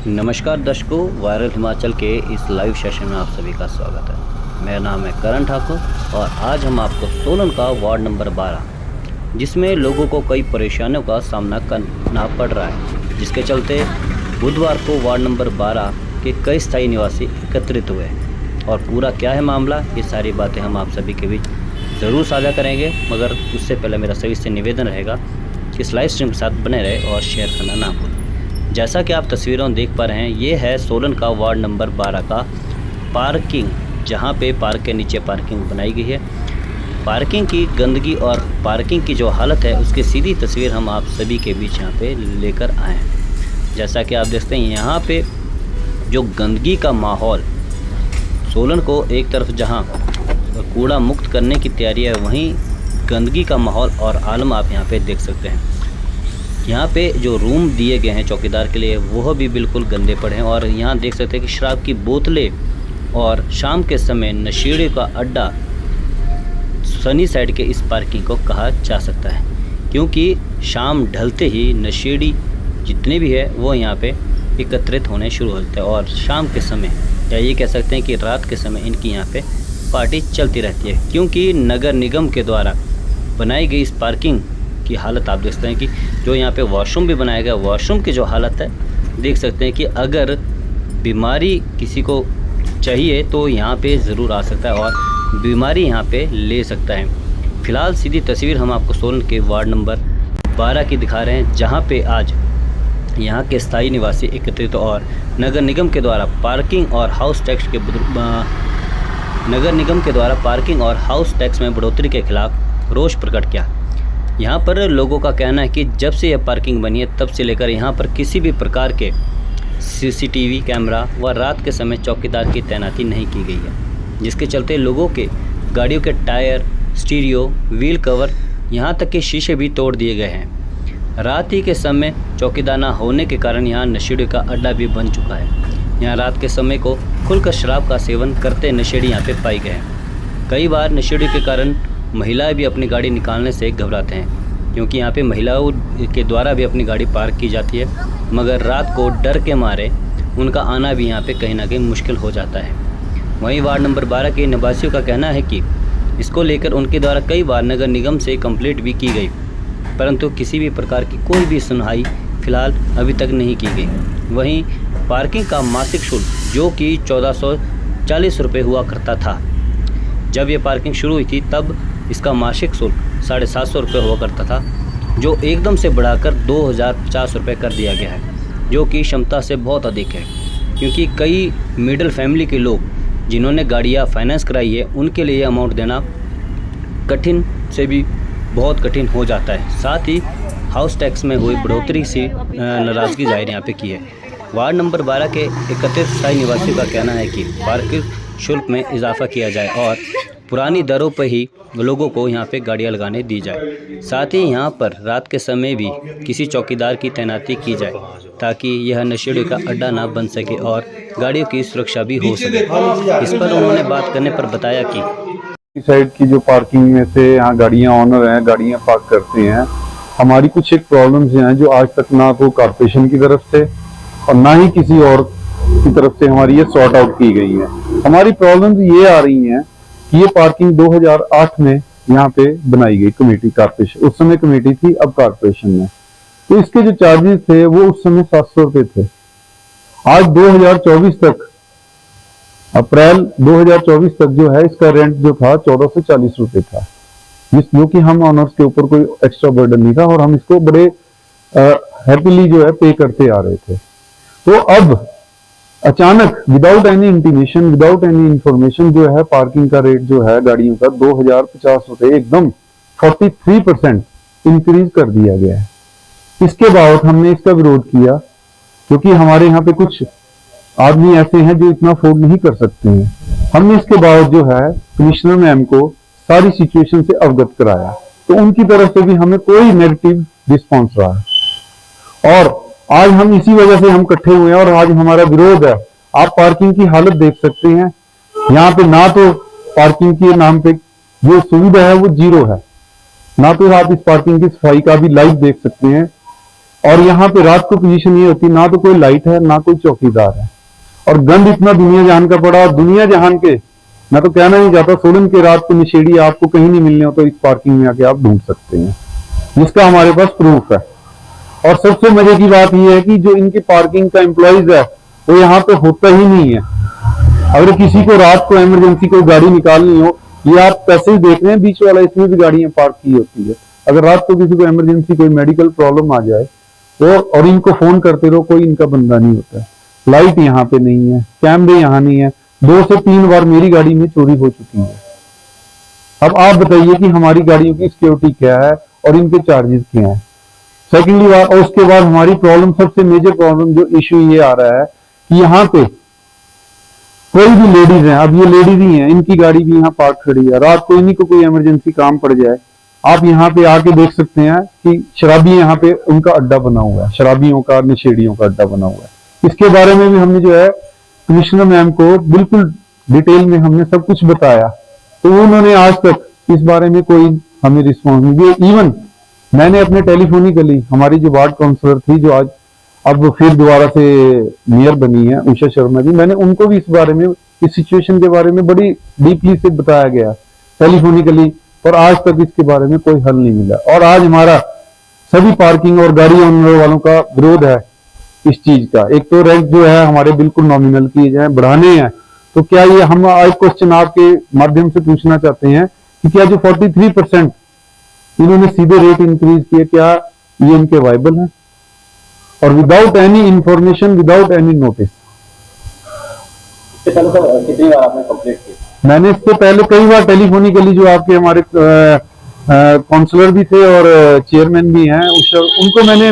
नमस्कार दर्शकों, वायरल हिमाचल के इस लाइव सेशन में आप सभी का स्वागत है। मेरा नाम है करण ठाकुर और आज हम आपको सोलन का वार्ड नंबर 12, जिसमें लोगों को कई परेशानियों का सामना करना पड़ रहा है, जिसके चलते बुधवार को वार्ड नंबर 12 के कई स्थायी निवासी एकत्रित हुए और पूरा क्या है मामला, ये सारी बातें हम आप सभी के बीच ज़रूर साझा करेंगे। मगर उससे पहले मेरा सभी से निवेदन रहेगा कि इस लाइव स्ट्रीम के साथ बने रहे और शेयर करना ना भूलें। जैसा कि आप तस्वीरों में देख पा रहे हैं, ये है सोलन का वार्ड नंबर 12 का पार्किंग, जहां पे पार्क के नीचे पार्किंग बनाई गई है। पार्किंग की गंदगी और पार्किंग की जो हालत है उसकी सीधी तस्वीर हम आप सभी के बीच यहां पे लेकर आए हैं। जैसा कि आप देखते हैं, यहाँ पे जो गंदगी का माहौल, सोलन को एक तरफ जहाँ कूड़ा मुक्त करने की तैयारी है, वहीं गंदगी का माहौल और आलम आप यहाँ पे देख सकते हैं। यहाँ पे जो रूम दिए गए हैं चौकीदार के लिए, वह भी बिल्कुल गंदे पड़े हैं और यहाँ देख सकते हैं कि शराब की बोतलें और शाम के समय नशेड़ी का अड्डा सनी साइड के इस पार्किंग को कहा जा सकता है, क्योंकि शाम ढलते ही नशेड़ी जितने भी है वो यहाँ पे एकत्रित होने शुरू होते हैं और शाम के समय, या ये कह सकते हैं कि रात के समय, इनकी यहाँ पे पार्टी चलती रहती है। क्योंकि नगर निगम के द्वारा बनाई गई इस पार्किंग की हालत आप देख सकते हैं कि जो यहाँ पे वॉशरूम भी बनाया गया, वॉशरूम की जो हालत है देख सकते हैं कि अगर बीमारी किसी को चाहिए तो यहाँ पे ज़रूर आ सकता है और बीमारी यहाँ पे ले सकता है। फ़िलहाल सीधी तस्वीर हम आपको सोलन के वार्ड नंबर 12 की दिखा रहे हैं, जहाँ पे आज यहाँ के स्थायी निवासी एकत्रित और नगर निगम के द्वारा पार्किंग और हाउस टैक्स में बढ़ोतरी के खिलाफ रोष प्रकट किया। यहाँ पर लोगों का कहना है कि जब से यह पार्किंग बनी है तब से लेकर यहाँ पर किसी भी प्रकार के सीसीटीवी कैमरा व रात के समय चौकीदार की तैनाती नहीं की गई है, जिसके चलते लोगों के गाड़ियों के टायर, स्टीरियो, व्हील कवर, यहाँ तक के शीशे भी तोड़ दिए गए हैं। रात ही के समय चौकीदार न होने के कारण यहाँ नशेड़ी का अड्डा भी बन चुका है। यहाँ रात के समय को खुलकर शराब का सेवन करते नशेड़ी यहाँ पे पाए गए हैं। कई बार नशेड़ी के कारण महिलाएं भी अपनी गाड़ी निकालने से घबराते हैं, क्योंकि यहाँ पे महिलाओं के द्वारा भी अपनी गाड़ी पार्क की जाती है, मगर रात को डर के मारे उनका आना भी यहाँ पे कहीं ना कहीं मुश्किल हो जाता है। वहीं वार्ड नंबर 12 के निवासियों का कहना है कि इसको लेकर उनके द्वारा कई बार नगर निगम से कंप्लेंट भी की गई, परंतु किसी भी प्रकार की कोई भी सुनवाई फ़िलहाल अभी तक नहीं की गई। वहीं पार्किंग का मासिक शुल्क, जो कि 1440 रुपये हुआ करता था जब ये पार्किंग शुरू हुई थी, तब इसका मासिक शुल्क 750 रुपये हुआ करता था, जो एकदम से बढ़ाकर 2050 रुपये कर दिया गया है, जो कि क्षमता से बहुत अधिक है। क्योंकि कई मिडिल फैमिली के लोग जिन्होंने गाड़ियाँ फाइनेंस कराई है, उनके लिए अमाउंट देना कठिन से भी बहुत कठिन हो जाता है। साथ ही हाउस टैक्स में हुई बढ़ोतरी से नाराज़गी जाहिर यहाँ पे की है। वार्ड नंबर 12 के 31 स्थायी निवासियों का कहना है कि पार्किंग शुल्क में इजाफा किया जाए और पुरानी दरों पर ही लोगों को यहाँ पे गाड़ियाँ लगाने दी जाए। साथ ही यहाँ पर रात के समय भी किसी चौकीदार की तैनाती की जाए, ताकि यह नशेड़ी का अड्डा ना बन सके और गाड़ियों की सुरक्षा भी हो सके। इस पर उन्होंने बात करने पर बताया कि साइड की जो पार्किंग में से यहाँ गाड़ियाँ ऑनर हैं, गाड़ियाँ पार्क करते हैं, हमारी कुछ एक प्रॉब्लम्स हैं जो आज तक ना तो कॉर्पोरेशन की तरफ से और ना ही किसी और की तरफ से हमारी ये सॉर्ट आउट की गई है। हमारी प्रॉब्लम्स ये आ रही हैं कि ये पार्किंग 2008 में यहाँ पे बनाई गई कमेटी, कॉर्पोरेशन उस समय कमेटी थी, अब कॉर्पोरेशन में, तो इसके जो चार्जेस थे वो उस समय 700 रुपये थे। आज 2024 तक, अप्रैल 2024 तक जो है इसका रेंट जो था 1440 रुपये था, जो कि हम ऑनर्स के ऊपर कोई एक्स्ट्रा बर्डन नहीं था और हम इसको बड़े हैप्पीली जो है पे करते आ रहे थे। तो अब अचानक without any intimation, without any information जो है पार्किंग का रेट जो है गाड़ियों का 2050 रुपये एकदम 43% इंक्रीज कर दिया गया है। इसके बावजूद हमने इसका विरोध किया, क्योंकि हमारे यहाँ पे कुछ आदमी ऐसे हैं जो इतना अफोर्ड नहीं कर सकते हैं। हमने इसके बावजूद जो है कमिश्नर मैम को सारी सिचुएशन से अवगत कराया, तो उनकी तरफ से भी हमें कोई नेगेटिव रिस्पॉन्स रहा है और आज हम इसी वजह से हम इकट्ठे हुए हैं और आज हमारा विरोध है। आप पार्किंग की हालत देख सकते हैं, यहाँ पे ना तो पार्किंग के नाम पे जो सुविधा है वो जीरो है, ना तो आप इस पार्किंग की सफाई का भी लाइव देख सकते हैं और यहाँ पे रात को पोजीशन ये होती है, ना तो कोई लाइट है ना कोई चौकीदार है, और गंद इतना दुनिया जहान का पड़ा, और दुनिया जहान के मैं तो कहना नहीं चाहता, सोलन के रात को नशेड़ी आपको कहीं नहीं मिलने हो तो इस पार्किंग में आके आप ढूंढ सकते हैं, जिसका हमारे पास प्रूफ है। और सबसे मजे की बात यह है कि जो इनकी पार्किंग का एम्प्लॉइज है वो यहाँ पे होता ही नहीं है। अगर किसी को रात को इमरजेंसी कोई गाड़ी निकालनी हो, ये आप पैसे ही देख रहे हैं बीच वाला, इसमें भी गाड़ियां पार्क की होती है। अगर रात को किसी को इमरजेंसी कोई मेडिकल प्रॉब्लम आ जाए तो, और इनको फोन करते रहो, कोई इनका बंदा नहीं होता है। लाइट यहाँ पे नहीं है, कैमरे यहाँ नहीं है, 2 से 3 बार मेरी गाड़ी में चोरी हो चुकी है। अब आप बताइए कि हमारी गाड़ियों की सिक्योरिटी क्या है और इनके चार्जेस क्या है। सेकेंडली बात, और उसके बाद हमारी प्रॉब्लम, सबसे मेजर प्रॉब्लम जो इश्यू ये आ रहा है कि यहाँ पे कोई भी लेडीज है, अब ये लेडीज ही हैं, इनकी गाड़ी भी यहाँ पार्क खड़ी है, रात को इन्हीं को कोई इमरजेंसी काम पड़ जाए, आप यहाँ पे आके देख सकते हैं कि शराबी यहाँ पे उनका अड्डा बना हुआ है, शराबियों का, नशेड़ियों का अड्डा बना हुआ है। इसके बारे में भी हमने जो है कमिश्नर मैम को बिल्कुल डिटेल में हमने सब कुछ बताया, तो उन्होंने आज तक इस बारे में कोई हमें रिस्पॉन्स नहीं दिया। इवन मैंने अपने टेलीफोनिकली हमारी जो वार्ड काउंसलर थी, जो आज अब फिर दोबारा से मेयर बनी है, उषा शर्मा जी, मैंने उनको भी इस बारे में, इस सिचुएशन के बारे में बड़ी डीपली से बताया गया टेलीफोनिकली, और आज तक इसके बारे में कोई हल नहीं मिला। और आज हमारा सभी पार्किंग और गाड़ी ओनर वालों का विरोध है इस चीज का। एक तो रेंट जो है हमारे बिल्कुल नॉमिनल किए जाए, बढ़ाने हैं, तो क्या ये, हम एक क्वेश्चन आपके माध्यम से पूछना चाहते हैं कि क्या जो 43% इन्होंने सीधे रेट इंक्रीज किए, क्या ये इनके वाइबल है, और without any information, without any notice. इससे पहले सर कितनी बार आपने कंप्लीट की? मैंने इससे पहले कई बार टेलीफोनिकली, जो आपके हमारे काउंसलर भी थे और चेयरमैन भी हैं, उनको मैंने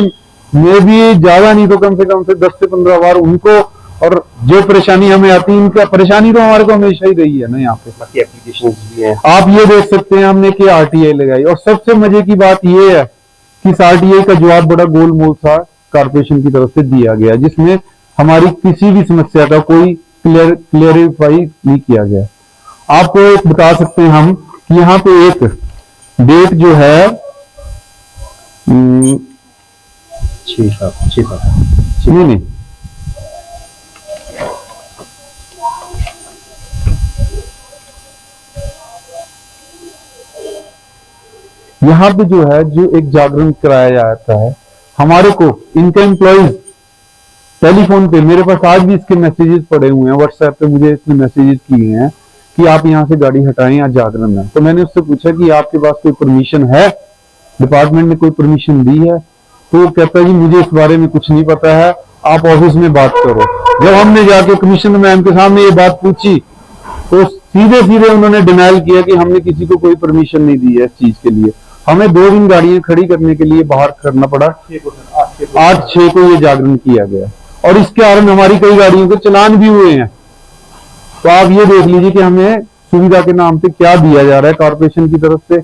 भी ज्यादा नहीं तो कम से 10 से 15 बार उनको, और जो परेशानी हमें आती है, इनका परेशानी तो हमारे को हमेशा ही रही है ना। यहाँ पे बाकी एप्लीकेशंस भी हैं, आप ये देख सकते हैं, हमने क्या आरटीआई लगाई, और सबसे मजे की बात ये है कि इस आरटीआई का जवाब बड़ा गोलमोल सा कारपोरेशन की तरफ से दिया गया, जिसमें हमारी किसी भी समस्या का कोई क्लियरिफाई नहीं किया गया। आपको एक बता सकते हैं हम कि यहाँ पे एक डेट जो है 6 नहीं, यहाँ पे जो है, जो एक जागरण कराया जाता है हमारे को, इनके एम्प्लॉइज टेलीफोन पे, मेरे पास आज भी इसके मैसेजेस पड़े हुए हैं, व्हाट्सएप पे मुझे इसने मैसेजेस किए हैं कि आप यहाँ से गाड़ी हटाएं, आज जागरण है। तो मैंने उससे पूछा कि आपके पास कोई परमिशन है, डिपार्टमेंट ने कोई परमिशन दी है? तो वो कहता है जी मुझे इस बारे में कुछ नहीं पता है, आप ऑफिस में बात करो। जब हमने जाके कमिश्नर मैम के सामने ये बात पूछी तो सीधे सीधे उन्होंने डिनाइल किया कि हमने किसी को कोई परमिशन नहीं दी है इस चीज के लिए। हमें 2 दिन गाड़ियां खड़ी करने के लिए बाहर करना पड़ा, 8-6 को ये जागरण किया गया, और इसके कारण हमारी कई गाड़ियों के चालान भी हुए हैं। तो आप ये देख लीजिए कि हमें सुविधा के नाम पे क्या दिया जा रहा है कारपोरेशन की तरफ से।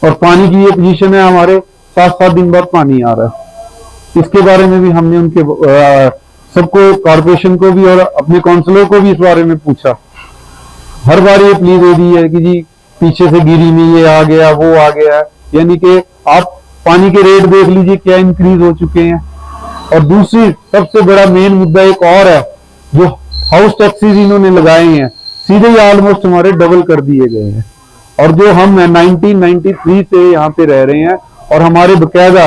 और पानी की ये पोजीशन है, हमारे 7-7 दिन बाद पानी आ रहा है। इसके बारे में भी हमने उनके सबको, कारपोरेशन को भी और अपने काउंसलर को भी इस बारे में पूछा। हर बार ये प्लीज दे दी है कि जी पीछे से गिरी में ये आ गया, वो आ गया, यानी कि आप पानी के रेट देख लीजिए क्या इंक्रीज हो चुके हैं। और दूसरी सबसे बड़ा मेन मुद्दा एक और है, जो हाउस टैक्सेस इन्होंने लगाए हैं, सीधे ही ऑलमोस्ट हमारे डबल कर दिए गए हैं। और जो हम 1993 से यहाँ पे रह रहे हैं, और हमारे बकायदा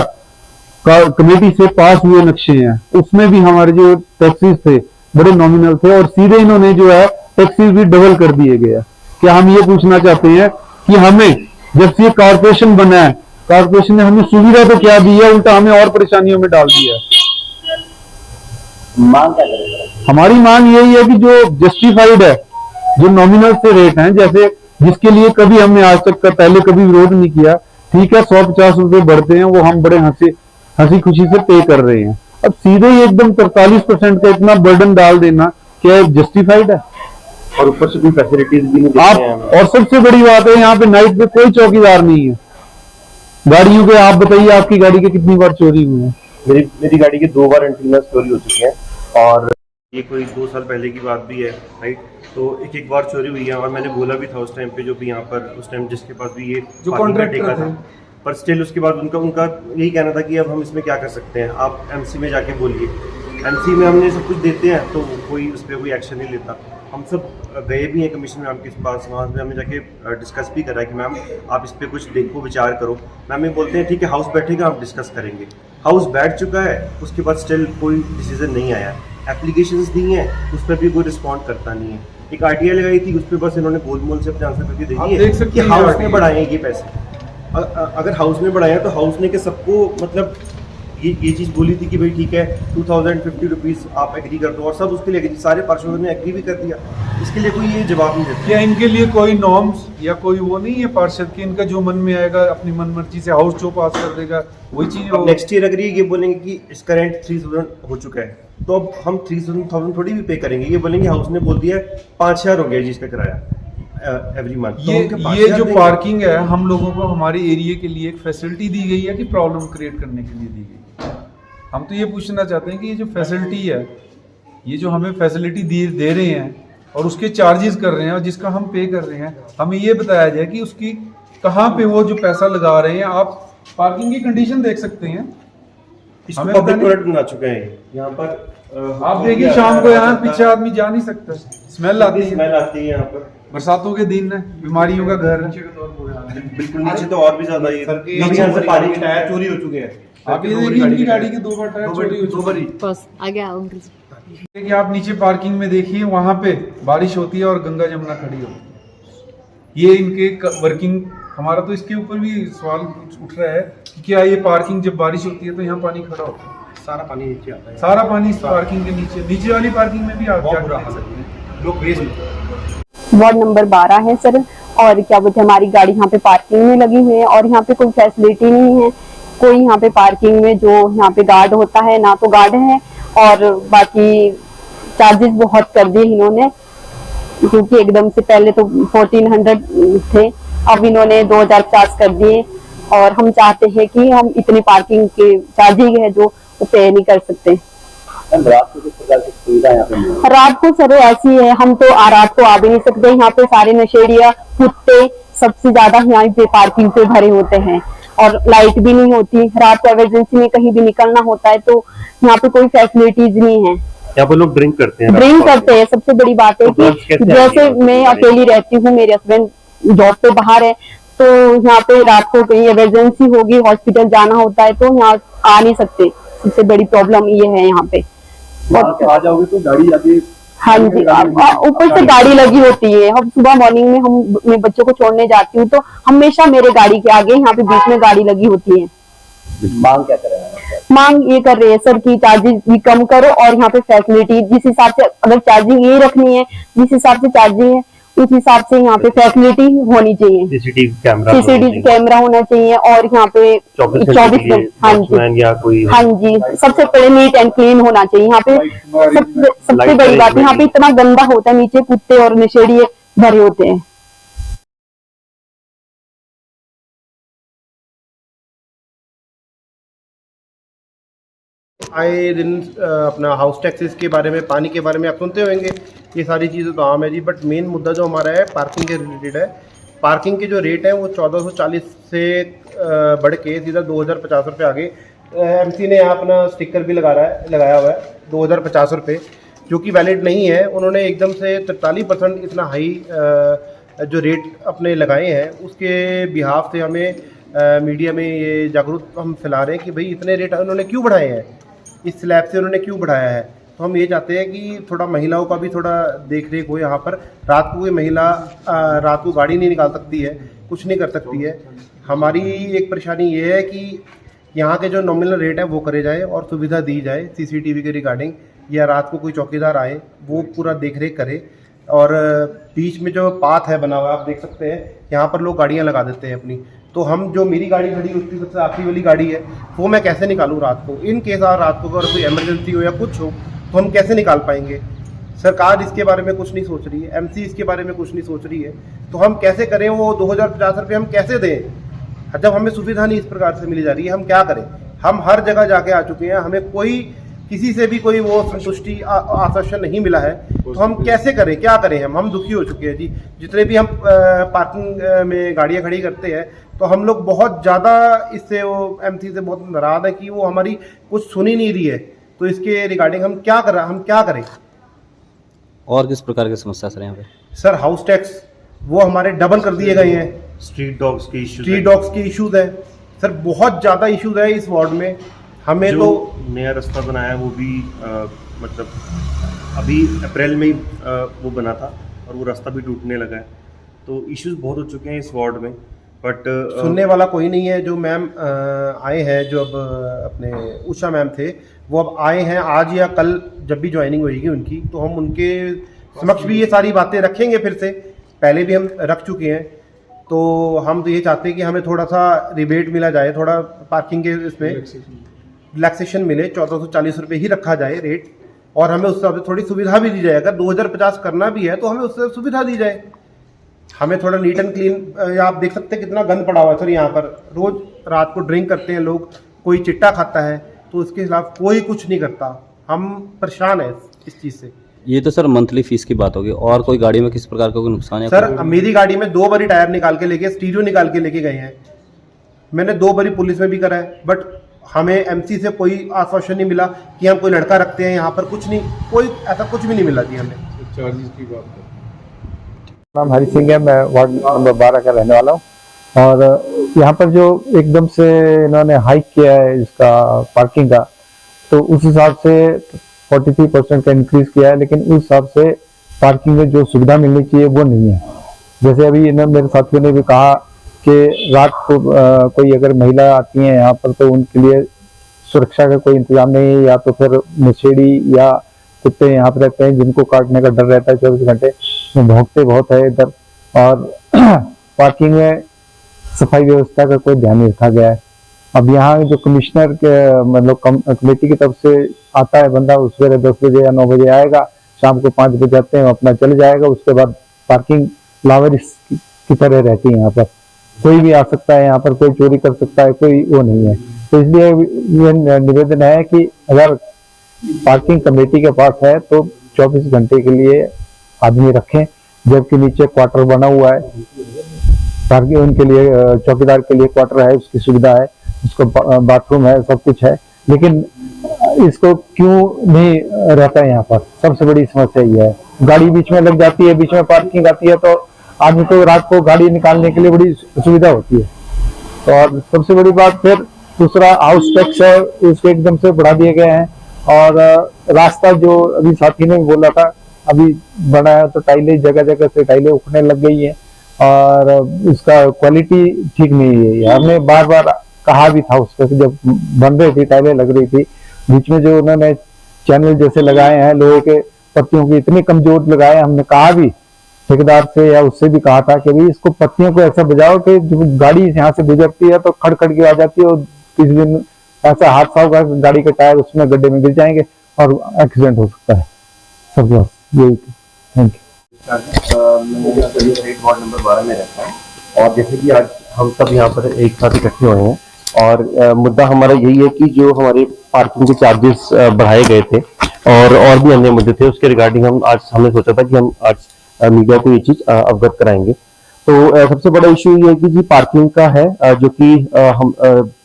कमेटी से पास हुए नक्शे हैं, उसमें भी हमारे जो टैक्सेस थे बड़े नॉमिनल थे, और सीधे इन्होंने जो है टैक्सेस भी डबल कर दिए गए। क्या हम ये पूछना चाहते हैं कि हमें, जब से कारपोरेशन बना है, कारपोरेशन ने हमें सुविधा तो क्या दी है, उल्टा हमें और परेशानियों में डाल दिया है। मांग क्या करें? हमारी मांग यही है कि जो जस्टिफाइड है, जो नॉमिनल से रेट हैं, जैसे जिसके लिए कभी हमने आज तक पहले कभी विरोध नहीं किया, ठीक है 150 रुपए बढ़ते हैं, वो हम बड़े हंसी खुशी से पे कर रहे हैं। अब सीधे ही एकदम 43% का इतना बर्डन डाल देना क्या जस्टिफाइड है? और ऊपर से कोई फैसिलिटीज भी नहीं देते हैं। और सबसे बड़ी बात है, यहाँ पे नाइट पे कोई चौकीदार नहीं है गाड़ियों के। आप बताइए आपकी गाड़ी के कितनी बार चोरी हुए हैं? मेरी गाड़ी के 2 बार एंटीनास चोरी हो चुके हैं, और ये कोई 2 साल पहले की बात भी है, राइट। तो एक बार चोरी हुई है, और मैंने बोला भी था उस टाइम पे, जो भी यहाँ पर उस टाइम जिसके पास भी ये जो कॉन्ट्रैक्टर थे, पर स्टिल उसके बाद उनका यही कहना था कि अब हम इसमें क्या कर सकते हैं, आप एमसी में जाके बोलिए। एमसी में हमने सब कुछ देते हैं तो कोई उस पर कोई एक्शन नहीं लेता। हम सब गए भी हैं कमिश्नर मैम के पास, वहाँ पे हमने जाके डिस्कस भी करा कि मैम आप इस पर कुछ देखो, विचार करो। मैम ये बोलते हैं ठीक है हाउस बैठेगा, हम डिस्कस करेंगे। हाउस बैठ चुका है, उसके बाद स्टिल कोई डिसीजन नहीं आया। एप्लीकेशंस दी हैं, उस पर भी कोई रिस्पॉन्ड करता नहीं है। एक आरटीआई लगाई थी, उस पर बस इन्होंने गोलमोल से अपने आंसर करके दे दिए कि हाउस ने बढ़ाए हैं ये पैसे। अगर हाउस ने बढ़ाया तो हाउस ने के सबको मतलब ये चीज़ बोली थी कि भाई ठीक है 2050 रुपीज़ आप एग्री कर दो, और सब उसके लिए सारे पार्षदों ने एग्री भी कर दिया। इसके लिए कोई ये जवाब नहीं देता। क्या इनके लिए कोई नॉर्म्स या कोई वो नहीं है पार्षद की, इनका जो मन में आएगा अपनी मन मर्जी से हाउस जो पास कर देगा वही चीज़? नेक्स्ट ईयर अगर ये बोलेंगे कि इसका रेंट 3000 हो चुका है तो अब हम 3000 थोड़ी भी पे करेंगे। ये बोलेंगे हाउस ने बोल दिया 5000 हो गया जी इसका किराया एवरी मंथ। ये जो पार्किंग है हम लोगों को हमारे एरिया के लिए एक फैसिलिटी दी गई है कि प्रॉब्लम क्रिएट करने के लिए दी गई? हम तो ये पूछना चाहते हैं कि ये जो फैसिलिटी है, ये जो हमें फैसिलिटी दे रहे हैं और उसके चार्जेस कर रहे हैं और जिसका हम पे कर रहे हैं, हमें ये बताया जाए कि उसकी कहाँ पे वो जो पैसा लगा रहे हैं। आप पार्किंग की कंडीशन देख सकते हैं, हमें पब्लिक टॉयलेट बना चुके हैं यहाँ पर। आप देखिए शाम को यहाँ पीछे आदमी जा नहीं सकता, स्मेल आती है यहाँ पर। बरसातों के दिन है, बीमारियों का घर है। बिल्कुल नीचे तो और भी ज्यादा ये पानी के टायर चोरी हो चुके हैं। आप ये देखिए इनकी गाड़ी के 2 बार टायर चोरी हो चुके हैं। बस आगे आओ। कि आप नीचे पार्किंग में देखिए, वहां पे बारिश होती है और गंगा जमुना खड़ी होती है। ये इनके वर्किंग, हमारा तो इसके ऊपर भी सवाल उठ रहा है कि क्या ये पार्किंग जब बारिश होती है तो यहाँ पानी खड़ा होता है? सारा पानी नीचे आता है, सारा पानी इस पार्किंग के नीचे वाली पार्किंग में भी आप क्या कर सकते हैं? लोग वेस्ट। वार्ड नंबर 12 है सर, और क्या बोलते हैं हमारी गाड़ी यहाँ पे पार्किंग में लगी हुई है और यहाँ पे कोई फैसिलिटी नहीं है। कोई यहाँ पे पार्किंग में जो यहाँ पे गार्ड होता है ना तो गार्ड है, और बाकी चार्जेस बहुत कर दिए इन्होंने, क्योंकि एकदम से पहले तो 1400 थे, अब इन्होंने 2050 कर दिए। और हम चाहते हैं कि हम इतनी पार्किंग के चार्जेस है जो वो पे नहीं कर सकते। रात को किस प्रकार की सुविधा यहाँ पे? रात को सर ऐसी है, हम तो रात को आ भी नहीं सकते। यहाँ पे सारे नशेड़िया कुत्ते सबसे ज्यादा यहाँ पे पार्किंग पे भरे होते हैं और लाइट भी नहीं होती। रात को इमरजेंसी में कहीं भी निकलना होता है तो यहाँ पे कोई फैसिलिटीज नहीं है। यहाँ पर लोग ड्रिंक करते हैं। सबसे बड़ी बात है कि जैसे मैं अकेली रहती हूँ, मेरे हस्बैंड जॉब पे बाहर है, तो यहाँ पे रात को कहीं इमरजेंसी होगी, हॉस्पिटल जाना होता है तो यहाँ आ नहीं सकते। सबसे बड़ी प्रॉब्लम ये है यहाँ पे। आ जाओगे तो गाड़ी आगे? हाँ जी, ऊपर से गाड़ी लगी होती है। हम सुबह मॉर्निंग में मैं बच्चों को छोड़ने जाती हूँ तो हमेशा मेरे गाड़ी के आगे यहाँ पे बीच में गाड़ी लगी होती है। मांग क्या कर रहे हैं? मांग ये कर रहे हैं सर कि चार्जेस भी कम करो और यहाँ पे फैसिलिटी जिस हिसाब से, अगर चार्जिंग यही रखनी है जिस हिसाब से चार्जिंग है उस हिसाब से यहाँ पे फैसिलिटी होनी चाहिए। सीसीटीवी कैमरा होना चाहिए और यहाँ पे 24 हाँ जी सबसे पहले नीट एंड क्लीन होना चाहिए। यहाँ पे सबसे बड़ी बात है, यहाँ पे इतना गंदा होता है, नीचे कुत्ते और नशेड़िए भरे होते हैं। आए दिन अपना हाउस टैक्सेस के बारे में, पानी के बारे में आप सुनते होंगे, ये सारी चीज़ें तो आम है जी। बट मेन मुद्दा जो हमारा है पार्किंग के रिलेटेड है। पार्किंग के जो रेट है वो 1440 से बढ़ के सीधा 2050 रुपये आ गए। एमसी ने यहाँ अपना स्टिकर भी लगाया हुआ है 2050 रुपये, जो कि वैलिड नहीं है। उन्होंने एकदम से 43% इतना हाई जो रेट अपने लगाए हैं, उसके बिहाफ से हमें मीडिया में ये जागरूक हम फैला रहे हैं कि भाई इतने रेट उन्होंने क्यों बढ़ाए हैं, इस स्लैब से उन्होंने क्यों बढ़ाया है। तो हम ये चाहते हैं कि थोड़ा महिलाओं का भी थोड़ा देख रेख हो यहाँ पर। रात को कोई महिला रात को गाड़ी नहीं निकाल सकती है, कुछ नहीं कर सकती है। हमारी एक परेशानी ये है कि यहाँ के जो नॉमिनल रेट है वो करे जाए और सुविधा दी जाए सीसीटीवी के रिगार्डिंग, या रात को कोई चौकीदार आए वो पूरा देख रेख करे। और बीच में जो पाथ है बना हुआ आप देख सकते हैं, यहाँ पर लोग गाड़ियाँ लगा देते हैं अपनी। तो हम जो मेरी गाड़ी खड़ी उसकी सबसे आखिरी वाली गाड़ी है वो मैं कैसे निकालूँ रात को? इन केस रात को अगर कोई इमरजेंसी हो या कुछ हो तो हम कैसे निकाल पाएंगे? सरकार इसके बारे में कुछ नहीं सोच रही है, एमसी इसके बारे में कुछ नहीं सोच रही है। तो हम कैसे करें? वो 2050 रुपये हम कैसे दें जब हमें सुविधा नहीं इस प्रकार से मिली जा रही है? हम क्या करें? हम हर जगह जाके आ चुके हैं, हमें कोई किसी से भी कोई वो संतुष्टि आश्वासन नहीं मिला है। तो हम कैसे करें, क्या करें, हम दुखी हो चुके हैं जी। जितने भी हम पार्किंग में गाड़ियाँ खड़ी करते हैं तो हम लोग बहुत ज़्यादा इससे वो एमसी से बहुत नाराज़ है कि वो हमारी कुछ सुन ही नहीं रही है। तो इसके रिगार्डिंग हम क्या करें। और किस प्रकार की समस्या सर यहाँ पे? सर हाउस टैक्स वो हमारे डबल कर दिए गए हैं। स्ट्रीट डॉग्स के इश्यूज है सर, बहुत ज़्यादा इश्यूज है इस वार्ड में। हमें जो तो नया रास्ता बनाया वो भी मतलब अभी अप्रैल में ही वो बना था और वो रास्ता भी टूटने लगा है। तो इश्यूज बहुत हो चुके हैं इस वार्ड में, बट सुनने वाला कोई नहीं है। जो मैम आए हैं, जो अब अपने उषा मैम थे, वो अब आए हैं आज या कल, जब भी ज्वाइनिंग होगी उनकी, तो हम उनके समक्ष भी ये सारी बातें रखेंगे। फिर से पहले भी हम रख चुके हैं। तो हम तो ये चाहते हैं कि हमें थोड़ा सा रिबेट मिला जाए, थोड़ा पार्किंग के इसमें रिलैक्सेशन मिले, 1440 रुपये ही रखा जाए रेट, और हमें उस हिसाब से थोड़ी सुविधा भी दी जाए। अगर 2050 करना भी है तो हमें उससे सुविधा दी जाए। हमें थोड़ा नीट एंड क्लीन, आप देख सकते हैं कितना गंद पड़ा हुआ है सर यहाँ पर। रोज रात को ड्रिंक करते हैं लोग, कोई चिट्टा खाता है, तो उसके खिलाफ कोई कुछ नहीं करता। हम परेशान हैं इस चीज़ से। ये तो सर मंथली फीस की बात होगी, और कोई गाड़ी में किस प्रकार का कोई नुकसान है? सर मेरी गाड़ी में 2 बारी टायर निकाल के लेके, स्टीरियो निकाल के लेके गए हैं। मैंने 2 बारी पुलिस में भी करा है, बट हमें एमसी से कोई आश्वासन नहीं मिला कि हम कोई लड़का रखते हैं यहाँ पर। कुछ नहीं, कोई ऐसा कुछ भी नहीं मिला जी हमें। चार्जेस की बात है। नाम हरी सिंह है, मैं वार्ड नंबर 12 का रहने वाला हूँ। और यहाँ पर जो एकदम से इन्होंने हाइक किया है इसका पार्किंग का, तो उस हिसाब से 43% का इंक्रीज किया है, लेकिन उस हिसाब से पार्किंग में जो सुविधा मिलनी चाहिए वो नहीं है। जैसे अभी इन्होंने मेरे साथियों ने भी कहा कि रात को कोई अगर महिला आती है यहाँ पर तो उनके लिए सुरक्षा का कोई इंतजाम नहीं है, या तो फिर नशेड़ी या कुत्ते यहाँ पर रहते हैं जिनको काटने का डर रहता है 24 घंटे, भौंकते बहुत है इधर। और पार्किंग में सफाई व्यवस्था का कोई ध्यान नहीं रखा गया है। अब यहाँ जो कमिश्नर के मतलब कमेटी की तरफ से आता है बंदा, उस सवेरे 10 बजे या 9 बजे आएगा, शाम को 5 बजे आते हैं, अपना चले जाएगा। उसके बाद पार्किंग लावारिस की तरह रहती है। यहाँ पर कोई भी आ सकता है, यहाँ पर कोई चोरी कर सकता है, कोई वो नहीं है। तो इसलिए ये निवेदन है कि अगर पार्किंग कमेटी के पास है तो 24 घंटे के लिए आदमी रखें, जबकि नीचे क्वार्टर बना हुआ है पार्किंग, उनके लिए चौकीदार के लिए क्वार्टर है, उसकी सुविधा है, उसको बाथरूम है, सब कुछ है, लेकिन इसको क्यों नहीं रहता है यहाँ पर? सबसे बड़ी समस्या ये है। गाड़ी बीच में लग जाती है, बीच में पार्किंग आती है, तो आदमी को रात को गाड़ी निकालने के लिए बड़ी सुविधा होती है। तो और सबसे बड़ी बात फिर दूसरा हाउस टैक्स है, उसके एकदम से बढ़ा दिए गए हैं। और रास्ता जो अभी साथी ने बोला था, अभी बना है तो टाइलें जगह जगह से टाइलें उखड़ने लग गई है और उसका क्वालिटी ठीक नहीं है। हमने बार बार कहा भी था उसको, जब बन रही थी टाइलें लग रही थी, बीच में जो उन्होंने चैनल जैसे लगाए हैं लोहे के पत्तियों की, इतने कमजोर लगाए, हमने कहा भी ठेकेदार से या उससे भी कहा था कि भाई इसको पत्तियों को ऐसा बजाओ कि जब गाड़ी यहाँ से गुजरती है तो खड़खड़ की आ जाती है, और किसी दिन ऐसा हादसा होगा गाड़ी के टायर उसमें गड्ढे में गिर जाएंगे और एक्सीडेंट हो सकता है। सब बस यही। Thank you. वार्ड नंबर 12 में रहता है, और जैसे कि आज हम सब यहाँ पर एक साथ इकट्ठे हुए हैं, और मुद्दा हमारा यही है कि जो हमारे पार्किंग के चार्जेस बढ़ाए गए थे और भी अन्य मुद्दे थे, उसके रिगार्डिंग हमने सोचा था कि हम आज मीडिया को ये चीज अवगत कराएंगे। तो सबसे बड़ा इश्यू ये है कि जी पार्किंग का है, जो कि हम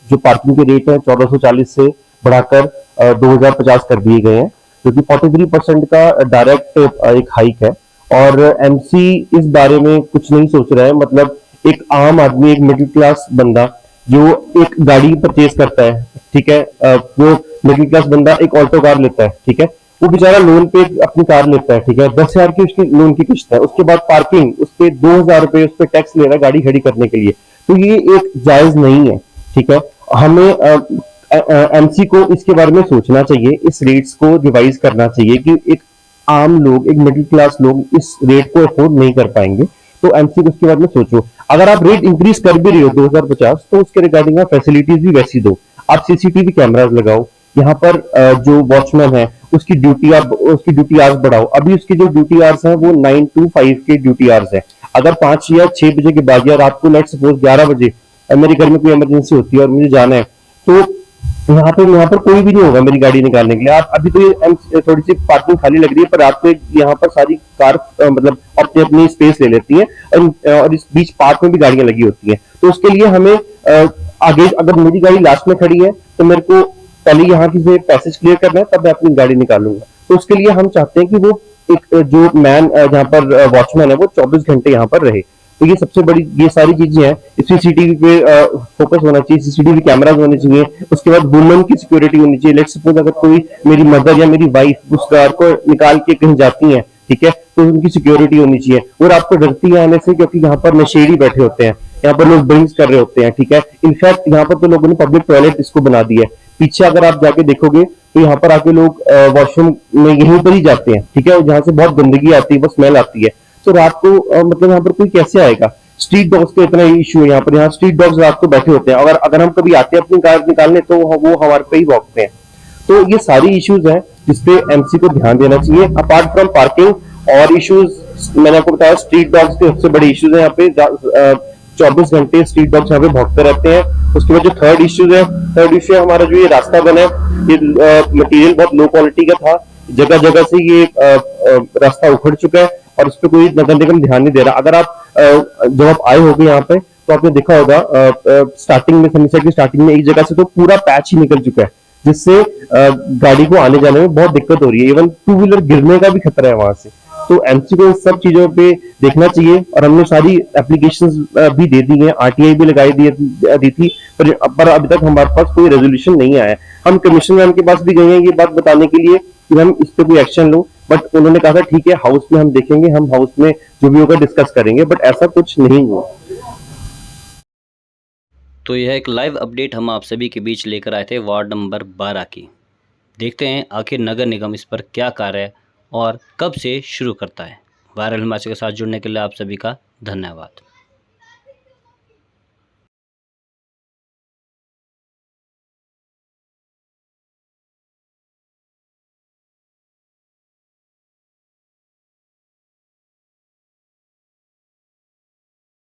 जो पार्किंग के रेट है 1440 से बढ़ाकर 2050 कर दिए गए हैं, जो कि 43% का डायरेक्ट एक हाइक है। और एमसी इस बारे में कुछ नहीं सोच रहा है। मतलब एक आम आदमी, एक मिडिल क्लास बंदा जो एक गाड़ी परचेज करता है, ठीक है, वो मिडिल क्लास बंदा एक ऑल्टो कार लेता है, ठीक है, वो बेचारा लोन पे अपनी कार लेता है, ठीक है, 10,000 की उसकी लोन की किस्त है, उसके बाद पार्किंग उस पे 2,000 रुपए उस पे टैक्स ले रहा है गाड़ी खड़ी करने के लिए। तो ये एक जायज नहीं है, ठीक है। हमें एमसी को इसके बारे में सोचना चाहिए, इस रेट्स को रिवाइज करना चाहिए कि एक आम लोग, एक मिडिल क्लास लोग इस रेट को अफोर्ड नहीं कर पाएंगे। तो एमसी को इसके बारे में सोचो। अगर आप रेट इंक्रीज कर भी रहे हो 2050, तो उसके रिगार्डिंग आप फैसिलिटीज भी वैसी दो। आप सीसीटीवी कैमरास लगाओ, यहाँ पर जो वॉचमैन है उसकी ड्यूटी आवर्स बढ़ाओ। अभी उसके जो ड्यूटी आवर्स हैं वो 9 to 5 के ड्यूटी आवर्स हैं। अगर 5 या 6 बजे के बाद या रात को लेट सपोज 11 बजे मेरे घर में कोई इमरजेंसी होती है और मुझे जाना है, तो यहाँ पर कोई भी नहीं होगा मेरी गाड़ी निकालने के लिए। आप अभी तो ये थोड़ी सी पार्किंग खाली लग रही है, पर रात को यहाँ पर सारी कार मतलब अपनी अपनी स्पेस ले लेती है और इस बीच पार्क में भी गाड़ियां लगी होती हैं। तो उसके लिए हमें आगे, अगर मेरी गाड़ी लास्ट में खड़ी है तो मेरे को पहले यहाँ की से पैसेज क्लियर करना है, तब मैं अपनी गाड़ी निकालूंगा। तो उसके लिए हम चाहते हैं कि वो एक जो मैन जहाँ पर वॉचमैन है वो 24 घंटे यहाँ पर रहे। तो ये सबसे बड़ी ये सारी चीजें हैं। सीसीटीवी पे फोकस होना चाहिए, सीसीटीवी कैमराज होने चाहिए। उसके बाद वुमेन की सिक्योरिटी होनी चाहिए। लेट्स सपोज अगर कोई मेरी मदर या मेरी वाइफ उस कार को निकाल के कहीं जाती है, ठीक है, तो उनकी सिक्योरिटी होनी चाहिए। और आपको डरती है आने से, क्योंकि यहाँ पर नशेड़ी बैठे होते हैं, यहाँ पर लोग ड्रिंक्स कर रहे होते हैं, ठीक है। इनफैक्ट यहाँ पर तो लोगों ने पब्लिक टॉयलेट इसको बना दिया है। पीछे अगर आप जाके देखोगे तो यहाँ पर आके लोग वॉशरूम में यहीं पर ही जाते हैं, ठीक है, जहाँ से बहुत गंदगी आती है, वो स्मेल आती है। तो रात को मतलब यहाँ पर कोई कैसे आएगा? स्ट्रीट डॉग्स का इतना इशू है यहाँ पर। यहाँ स्ट्रीट डॉग्स रात को बैठे होते हैं, अगर हम कभी आते हैं अपनी कार निकालने तो वो हमारे पे ही भौंकते हैं। तो ये सारी इश्यूज हैं जिसपे एमसी को ध्यान देना चाहिए। अपार्ट फ्रॉम पार्किंग और इश्यूज मैंने आपको बताया, स्ट्रीट डॉग्स के सबसे बड़े इश्यूज है यहाँ पे। 24 घंटे स्ट्रीट डॉग्स यहाँ पे भौंकते रहते हैं। उसके बाद जो थर्ड इश्यू है हमारा, जो ये रास्ता बना है, ये मटेरियल बहुत लो क्वालिटी का था। जगह जगह से ये रास्ता उखड़ चुका है और इस पर कोई नगर निगम ध्यान नहीं दे रहा। अगर आप जब आप आए होंगे यहाँ पे तो आपने देखा होगा स्टार्टिंग में, समस्या की स्टार्टिंग में एक जगह से तो पूरा पैच ही निकल चुका है, जिससे गाड़ी को आने जाने में बहुत दिक्कत हो रही है। इवन 2 व्हीलर गिरने का भी खतरा है वहां से। तो एमसी को इस सब चीजों पे देखना चाहिए। और हमने सारी एप्लीकेशंस भी दे दी हैं, आरटीआई भी लगाई दी थी, पर अभी तक हमारे पास कोई रेजोल्यूशन नहीं आया। हम कमिश्नर मैम के पास भी गए हैं ये बात बताने के लिए कि हम इस पे कोई एक्शन लो, बट उन्होंने कहा था ठीक है, हाउस में हम देखेंगे, हम हाउस में जो भी होगा डिस्कस करेंगे, बट ऐसा कुछ नहीं हुआ। तो यह एक लाइव अपडेट हम आप सभी के बीच लेकर आए थे वार्ड नंबर 12 की। देखते हैं आखिर नगर निगम इस पर क्या कार्य और कब से शुरू करता है। वायरल हिमाचल के साथ जुड़ने के लिए आप सभी का धन्यवाद।